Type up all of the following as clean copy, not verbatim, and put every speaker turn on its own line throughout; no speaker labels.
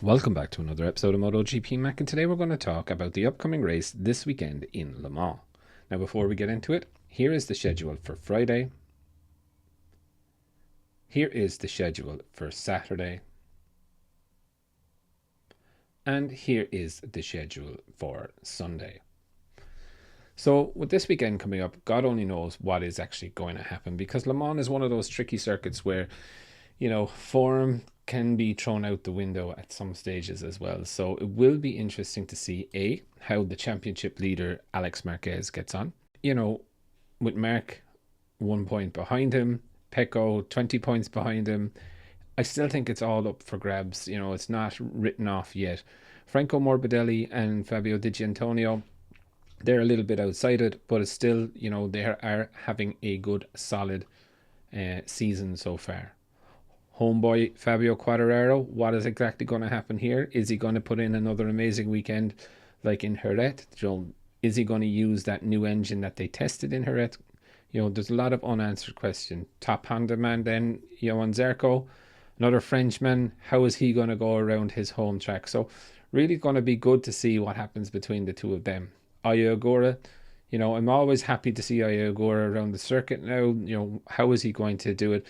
Welcome back to another episode of MotoGP Mac, and today we're going to talk about the upcoming race this weekend in Le Mans. Now, before we get into it, here is the schedule for Friday. Here is the schedule for Saturday. And here is the schedule for Sunday. So with this weekend coming up, God only knows what is actually going to happen, because Le Mans is one of those tricky circuits where, form can be thrown out the window at some stages as well. So it will be interesting to see how the championship leader Alex Marquez gets on. With Mark 1 point behind him, Pecco 20 points behind him, I still think it's all up for grabs. It's not written off yet. Franco Morbidelli and Fabio Di Giannantonio, they're a little bit outside it, but it's still, they are having a good, solid season so far. Homeboy Fabio Quartararo, what is exactly going to happen here? Is he going to put in another amazing weekend like in Jerez? Is he going to use that new engine that they tested in Jerez? There's a lot of unanswered questions. Top Honda man then, Johan Zarco, another Frenchman. How is he going to go around his home track? So really going to be good to see what happens between the two of them. Aya Agora, I'm always happy to see Aya Agora around the circuit now. How is he going to do it?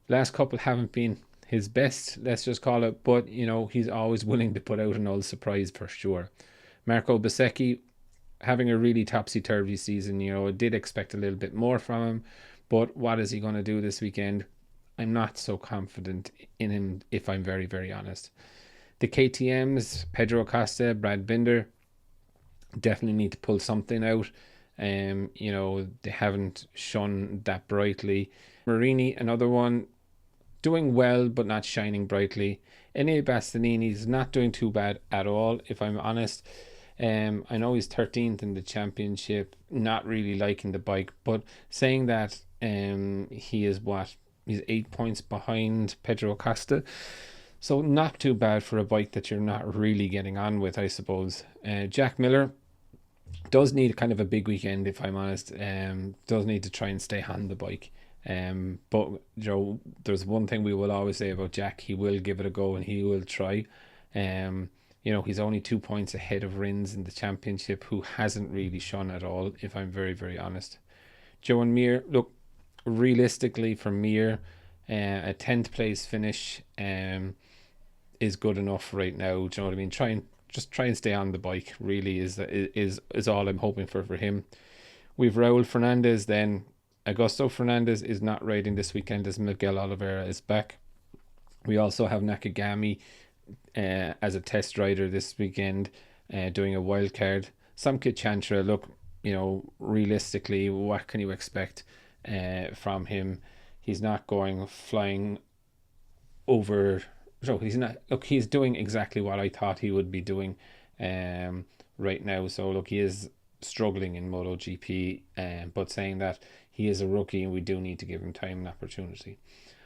Last couple haven't been his best, let's just call it, but he's always willing to put out an old surprise for sure. Marco Bezzecchi having a really topsy-turvy season. I did expect a little bit more from him, but what is he going to do this weekend? I'm not so confident in him, if I'm very, very honest. The KTMs, Pedro Acosta, Brad Binder, definitely need to pull something out. They haven't shone that brightly. Marini, another one, doing well but not shining brightly. Enea Bastianini's not doing too bad at all, if I'm honest. I know he's 13th in the championship, not really liking the bike, but saying that he's 8 points behind Pedro Acosta, so not too bad for a bike that you're not really getting on with, I suppose. Jack Miller does need kind of a big weekend, if I'm honest. Does need to try and stay on the bike. But there's one thing we will always say about Jack: he will give it a go and he will try. He's only 2 points ahead of Rins in the championship, who hasn't really shone at all, if I'm very, very honest. Joan Mir, look, realistically for Mir, a 10th place finish is good enough right now. Do you know what I mean? Try and stay on the bike, really, is all I'm hoping for him. We've Raul Fernandez then. Augusto Fernandez is not riding this weekend as Miguel Oliveira is back. We also have Nakagami as a test rider this weekend, doing a wild card. Samkit Chantra, look, realistically, what can you expect from him? He's not going flying over. So he's not. Look, he's doing exactly what I thought he would be doing right now. So look, he is struggling in MotoGP, but saying that, he is a rookie and we do need to give him time and opportunity.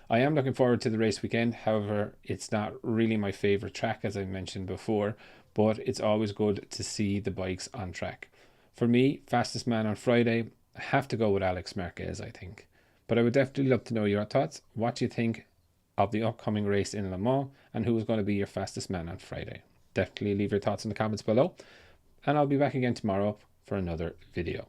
I am looking forward to the race weekend. However, it's not really my favorite track, as I mentioned before, but it's always good to see the bikes on track. For me, fastest man on Friday, I have to go with Alex Marquez, I think. But I would definitely love to know your thoughts. What do you think of the upcoming race in Le Mans, and who is going to be your fastest man on Friday? Definitely leave your thoughts in the comments below, and I'll be back again tomorrow for another video.